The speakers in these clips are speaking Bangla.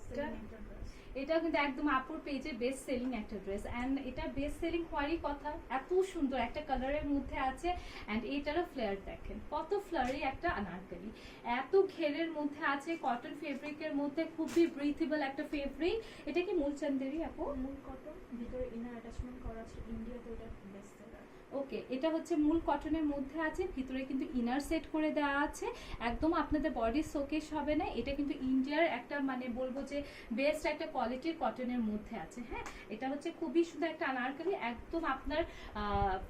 একটা এটা কিন্তু একদম আপুর পেজে বেস্ট সেলিং একটা ড্রেস এন্ড এটা বেস্ট সেলিং হওয়ারই কথা, এত সুন্দর একটা কালারের মধ্যে আছে এন্ড এটারও ফ্লেয়ার দেখেন কত ফ্লারি একটা আনারকলি, এত ঘেরের মধ্যে আছে, কটন ফেব্রিকের মধ্যে খুবই ব্রিথেবল একটা ফেব্রিক। এটা কি মূল চান্দেরি আপু? মূল কটন, ভিতরে ইনার অ্যাটাচমেন্ট করা আছে, ইন্ডিয়াতে এটা বেস্ট সেলার। ওকে, এটা হচ্ছে মূল কটনের মধ্যে আছে, ভিতরে কিন্তু ইনার সেট করে দেওয়া আছে, একদম আপনাদের বডি শোকেস হবে না। এটা কিন্তু ইন্ডিয়ার একটা মানে বলবো যে বেস্ট একটা কোয়ালিটির কটনের মধ্যে আছে। হ্যাঁ, এটা হচ্ছে খুবই সুন্দর একটা আনারকলি, একদম আপনার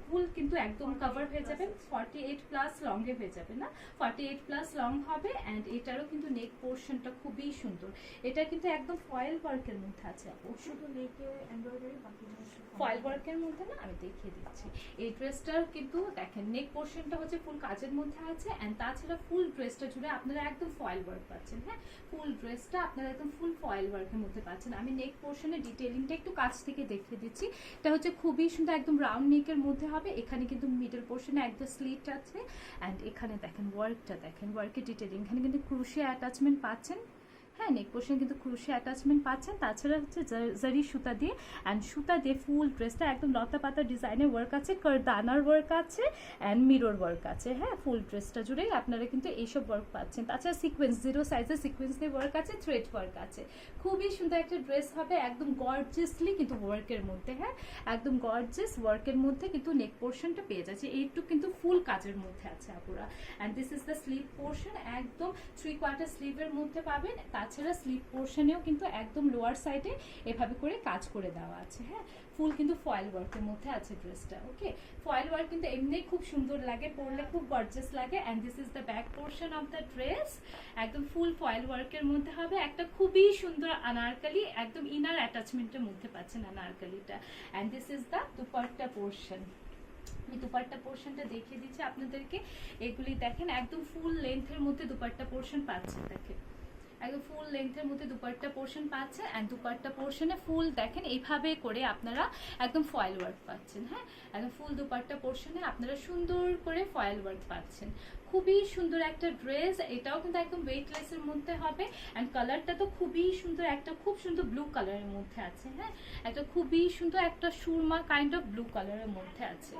ফুল কিন্তু একদম কভার হয়ে যাবে, 48 প্লাস লংয়ে হয়ে যাবে না, 48 প্লাস লং হবে অ্যান্ড এটারও কিন্তু নেক পোর্শনটা খুবই সুন্দর। এটা কিন্তু একদম ফয়েল ওয়ার্কের মধ্যে আছে আপু, শুধু নেকে এমব্রয়ডারি, বাকি ফয়েল ওয়ার্কের মধ্যে না, আমি দেখিয়ে দিচ্ছি। এই ড্রেসটার কিন্তু দেখেন নেক পোর্শনটা হচ্ছে ফুল কাজের মধ্যে আছে এন্ড তাছাড়া ফুল ড্রেসটা জুড়ে আপনারা একদম ফয়েল ওয়ার্ক পাচ্ছেন। হ্যাঁ, ফুল ড্রেসটা আপনারা একদম ফুল ফয়েল ওয়ার্কের মধ্যে পাচ্ছেন। আমি নেক পোর্শনের ডিটেইলিংটা একটু কাছ থেকে দেখিয়ে দিচ্ছি। এটা হচ্ছে খুবই সুন্দর, একদম রাউন্ড নেকের মধ্যে হবে, এখানে কিন্তু মিডল পোর্শনে একদম স্লিট আছে এন্ড এখানে দেখেন ওয়ার্কটা, দেখেন ওয়ার্কের ডিটেইলিং, এখানে কিন্তু ক্রুশিয়া অ্যাটাচমেন্ট পাচ্ছেন। হ্যাঁ, নেক পোর্শন কিন্তু ক্রুশিয়া অ্যাটাচমেন্ট পাচ্ছেন, তাছাড়া হচ্ছে জারি সুতা দিয়ে অ্যান্ড সুতা দিয়ে ফুল ড্রেসটা একদম লতা পাতা ডিজাইনের ওয়ার্ক আছে, কারদানার ওয়ার্ক আছে অ্যান্ড মিরর ওয়ার্ক আছে। হ্যাঁ, ফুল ড্রেসটা জুড়েই আপনারা কিন্তু এইসব ওয়ার্ক পাচ্ছেন। তাছাড়া সিকোয়েন্স, 0 সাইজের সিকোয়েন্স দিয়ে ওয়ার্ক আছে, থ্রেড ওয়ার্ক আছে, খুবই সুন্দর একটা ড্রেস হবে, একদম গর্জিয়াসলি কিন্তু ওয়ার্কের মধ্যে। হ্যাঁ, একদম গর্জিয়াস ওয়ার্কের মধ্যে কিন্তু নেক পোর্শনটা পেয়ে যাচ্ছে, এইটুকু কিন্তু ফুল কাজের মধ্যে আছে আপুরা। And this is the sleeve portion, একদম 3/4 স্লিভের মধ্যে পাবেন, তাছাড়া স্লিভ পোর্শনেও কিন্তু একদম লোয়ার সাইডে এভাবে করে কাজ করে দেওয়া আছে। হ্যাঁ, ফুল কিন্তু ফয়েল ওয়ার্কের মধ্যে আছে ড্রেসটা। ওকে, ফয়েল ওয়ার্ক কিন্তু এমনি খুব সুন্দর লাগে, পরলে খুব গর্জিয়াস লাগে। And this is the back portion of the dress, একদম ফুল ফয়েল ওয়ার্কের মধ্যে হবে, একটা খুবই সুন্দর আনারকলি, একদম ইনার অ্যাটাচমেন্টের মধ্যে পাচ্ছেন আনারকলিটা। And this is the dupatta portion, আমি দুপাট্টা পোর্শনটা দেখিয়ে দিচ্ছি আপনাদেরকে। এগুলি দেখেন একদম ফুল লেন্থের মধ্যে দুপাট্টা পোর্শন পাচ্ছেন, দেখেন একদম ফুল লেন্থের মধ্যে দুপাট্টা পোর্শন পাচ্ছেন অ্যান্ড দুপাট্টা পোর্শনে ফুল দেখেন এইভাবে করে আপনারা একদম ফয়েল ওয়ার্ক পাচ্ছেন। হ্যাঁ, একদম ফুল দুপাট্টা পোর্শনে আপনারা সুন্দর করে ফয়েল ওয়ার্ক পাচ্ছেন, খুবই সুন্দর একটা ড্রেস। এটাও কিন্তু একদম ওয়েটলেসের মধ্যে হবে অ্যান্ড কালারটা তো খুবই সুন্দর, একটা খুব সুন্দর ব্লু কালারের মধ্যে আছে। হ্যাঁ, একটা খুবই সুন্দর একটা সুরমা কাইন্ড অফ ব্লু কালারের মধ্যে আছে,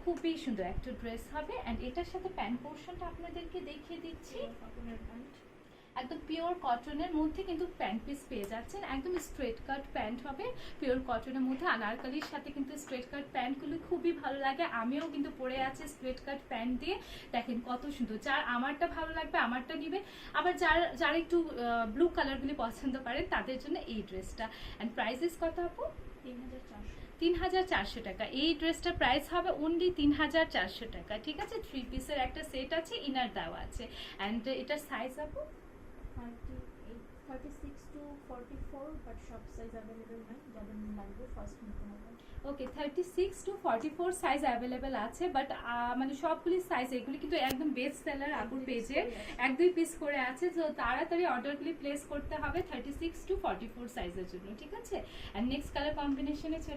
খুবই সুন্দর একটা ড্রেস হবে। অ্যান্ড এটার সাথে প্যান্ট পোর্শনটা আপনাদেরকে দেখিয়ে দিচ্ছি, একদম পিওর কটনের মধ্যে কিন্তু প্যান্ট পিস পেয়ে যাচ্ছেন, একদম স্ট্রেট কাট প্যান্ট হবে পিওর কটনের মধ্যে। আনারকলির সাথে কিন্তু স্ট্রেট কাট প্যান্টগুলো খুবই ভালো লাগে, আমিও কিন্তু পরে আছি স্ট্রেট কাট প্যান্ট দিয়ে, দেখেন কত সুন্দর। যার আমারটা ভালো লাগবে আমারটা নিবে, আবার যারা একটু ব্লু কালারগুলি পছন্দ করেন তাদের জন্য এই ড্রেসটা। অ্যান্ড প্রাইসেস কত আপু? 3400 টাকা। এই ড্রেসটার প্রাইস হবে অনলি 3400 টাকা। ঠিক আছে, 3 পিসের একটা সেট আছে, ইনার দেওয়া আছে। অ্যান্ড এটার সাইজ আপু 36 to 44, বাট সব সাইজ অ্যাভেলেবল নাই, যাদের লাগবে ফার্স্ট নিতে হবে। ওকে, 36 to 44 সাইজ অ্যাভেলেবেল আছে, বাট মানে সবগুলি সাইজ, এগুলি কিন্তু একদম বেস্ট সেলার আপুর পেজে 1-2 পিস করে আছে, তো তাড়াতাড়ি অর্ডারগুলি প্লেস করতে হবে 36 to 44 সাইজের জন্য। ঠিক আছে, অ্যান্ড নেক্সট কালার কম্বিনেশনে চলে